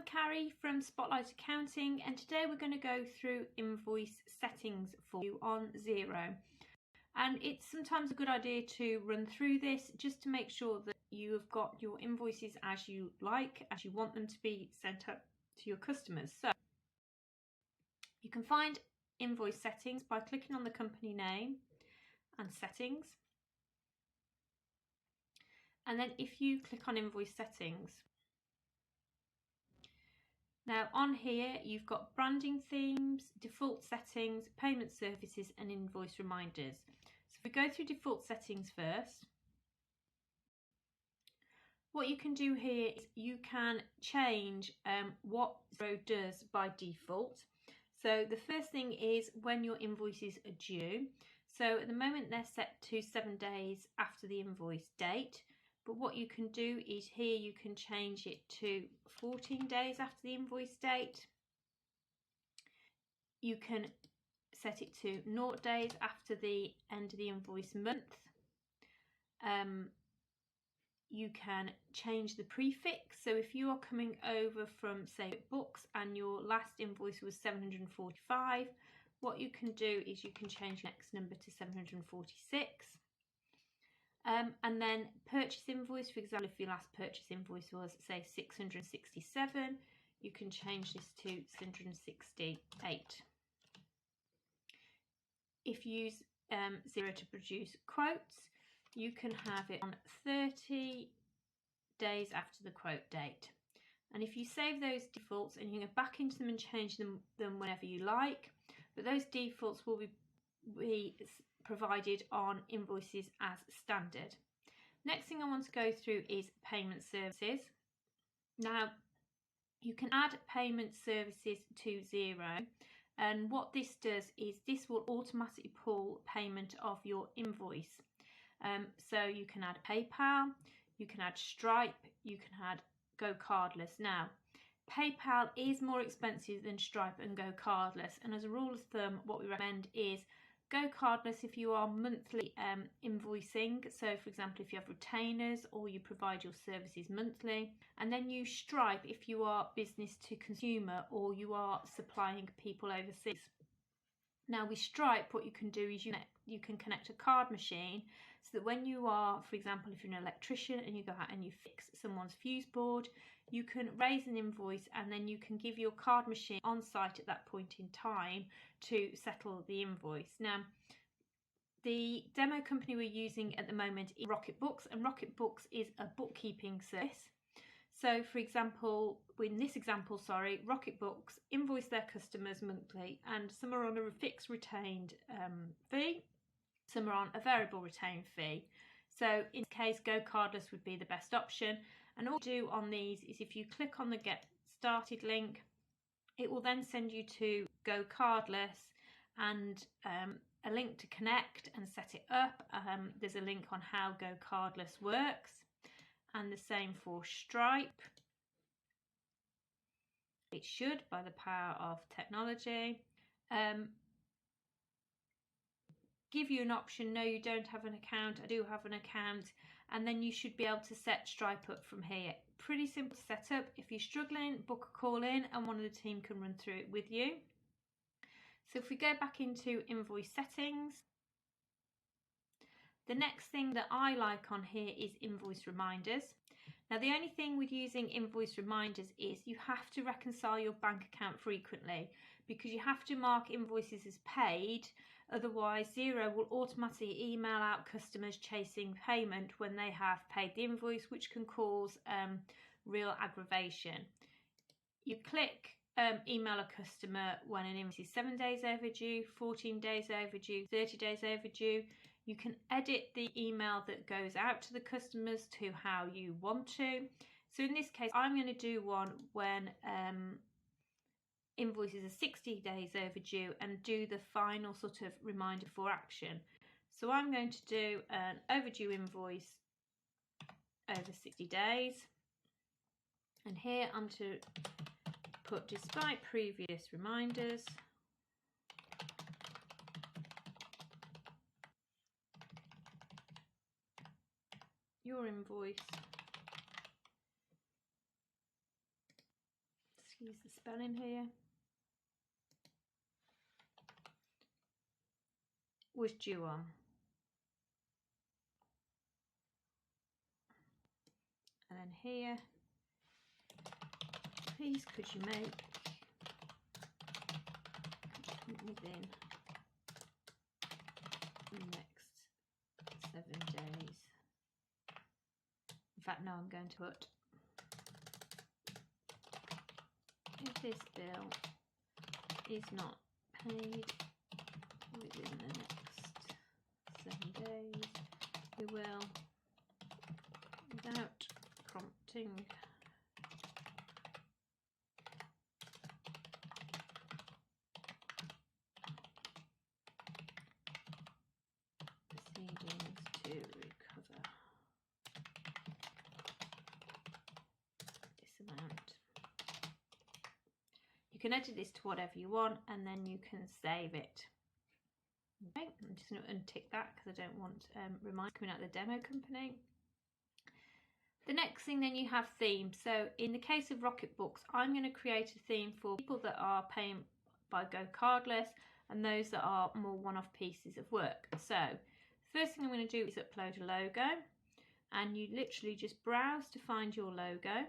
Carrie from Spotlight Accounting, and today we're going to go through invoice settings for you on Xero. And it's sometimes a good idea to run through this just to make sure that you have got your invoices as you like, as you want them to be sent up to your customers. So you can find invoice settings by clicking on the company name and settings. And then if you click on invoice settings, now on here you've got branding themes, default settings, payment services and invoice reminders. So if we go through default settings first, what you can do here is you can change what Xero does by default. So the first thing is when your invoices are due. So at the moment they're set to 7 days after the invoice date. But what you can do is here you can change it to 14 days after the invoice date. You can set it to 0 days after the end of the invoice month. You can change the prefix. So if you are coming over from, say, books and your last invoice was 745, what you can do is you can change the next number to 746. And then purchase invoice, for example, if your last purchase invoice was, say, 667, you can change this to 668. If you use Xero to produce quotes, you can have it on 30 days after the quote date. And if you save those defaults, and you can go back into them and change them whenever you like, but those defaults will be provided on invoices as standard. Next thing I want to go through is payment services. Now you can add payment services to Xero, and what this does is this will automatically pull payment of your invoice. So you can add PayPal, you can add Stripe, you can add Go Cardless. Now PayPal is more expensive than Stripe and Go Cardless, and as a rule of thumb what we recommend is Go Cardless if you are monthly invoicing, so for example if you have retainers or you provide your services monthly, and then use Stripe if you are business to consumer or you are supplying people overseas. Now with Stripe what you can do is you can connect a card machine so that when you are, for example, if you're an electrician and you go out and you fix someone's fuse board, you can raise an invoice and then you can give your card machine on site at that point in time to settle the invoice. Now, the demo company we're using at the moment is Rocketbooks, and Rocketbooks is a bookkeeping service. So, for example, in this example, Rocketbooks invoice their customers monthly, and some are on a fixed retained fee, some are on a variable retained fee. So in this case, Go Cardless would be the best option. And all you do on these is if you click on the Get Started link, it will then send you to Go Cardless and a link to connect and set it up. There's a link on how Go Cardless works, and the same for Stripe. It should, by the power of technology. Give you an option, no you don't have an account, I do have an account, and then you should be able to set Stripe up from here. Pretty simple to set up. If you're struggling, book a call in and one of the team can run through it with you. So if we go back into invoice settings, the next thing that I like on here is invoice reminders. Now the only thing with using invoice reminders is you have to reconcile your bank account frequently, because you have to mark invoices as paid, otherwise Xero will automatically email out customers chasing payment when they have paid the invoice, which can cause real aggravation. You click email a customer when an invoice is 7 days overdue, 14 days overdue, 30 days overdue. You can edit the email that goes out to the customers to how you want to. So in this case, I'm going to do one when invoices are 60 days overdue and do the final sort of reminder for action. So I'm going to do an overdue invoice over 60 days. And here I'm to put despite previous reminders. Your invoice use the spelling here, was due on. And then here, please could you make within the next 7 days. In fact, no, I'm going to put, if this bill is not paid within the next 7 days, we will, without prompting, proceedings to recover this amount. You can edit this to whatever you want, and then you can save it. Okay, I'm just going to untick that because I don't want reminders coming out of the demo company. The next thing, then you have themes. So in the case of Rocketbooks, I'm going to create a theme for people that are paying by Go Cardless and those that are more one-off pieces of work. So the first thing I'm going to do is upload a logo, and you literally just browse to find your logo.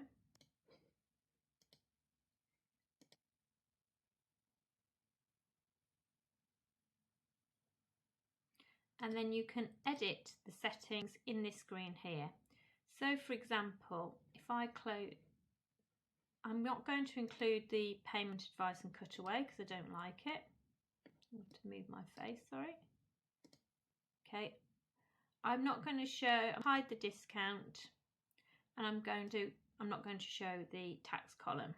And then you can edit the settings in this screen here. So for example, if I close, I'm not going to include the payment advice and cutaway because I don't like it. I have to move my face, sorry. Okay, I'm not going to show, hide the discount, and I'm not going to show the tax column.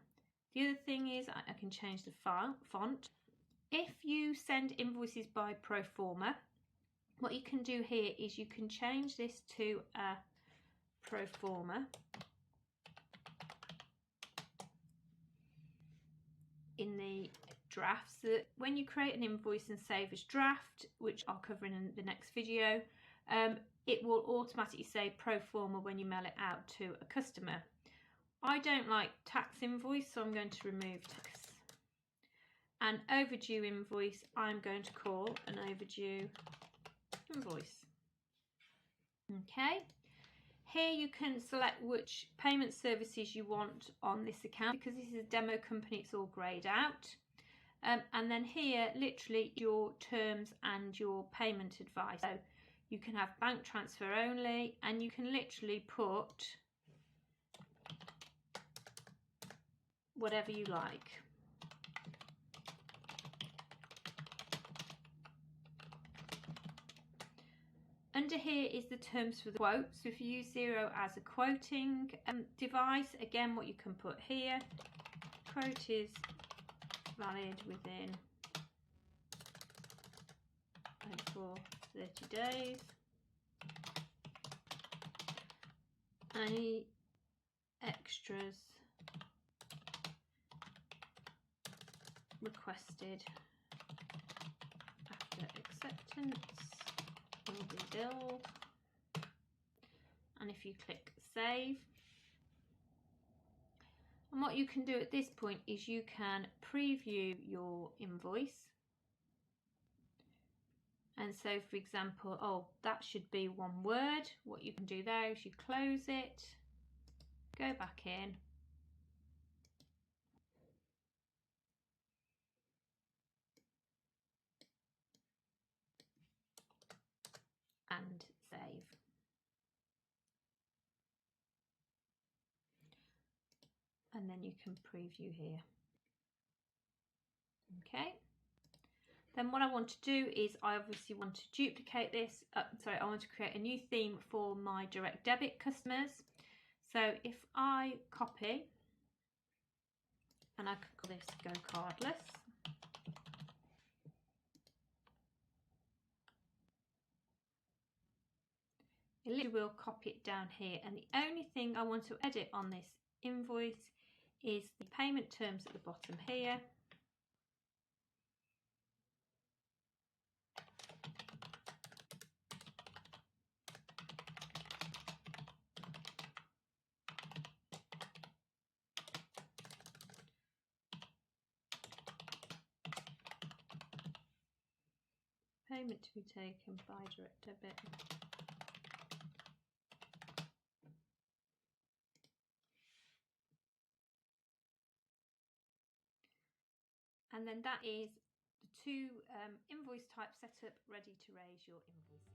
The other thing is I can change the font. If you send invoices by pro forma, what you can do here is you can change this to a pro forma in the drafts, so that when you create an invoice and save as draft, which I'll cover in the next video, it will automatically say pro forma when you mail it out to a customer. I don't like tax invoice, so I'm going to remove tax. And overdue invoice, I'm going to call an overdue invoice. Okay, here you can select which payment services you want on this account. Because this is a demo company, it's all greyed out. And then here, literally your terms and your payment advice. So you can have bank transfer only, and you can literally put whatever you like. Under here is the terms for the quote. So if you use Xero as a quoting device, again, what you can put here, quote is valid within for 30 days. Any extras requested after acceptance will be billed. And if you click save, and what you can do at this point is you can preview your invoice. And so for example, oh, that should be one word. What you can do there is you close it, go back in, and save. And then you can preview here. Okay. Then what I want to do is I obviously want to duplicate this. I want to create a new theme for my direct debit customers. So if I copy, and I could call this Go Cardless. It literally will copy it down here, and the only thing I want to edit on this invoice is the payment terms at the bottom here. payment to be taken by direct debit. And then that is the two invoice types set up, ready to raise your invoices.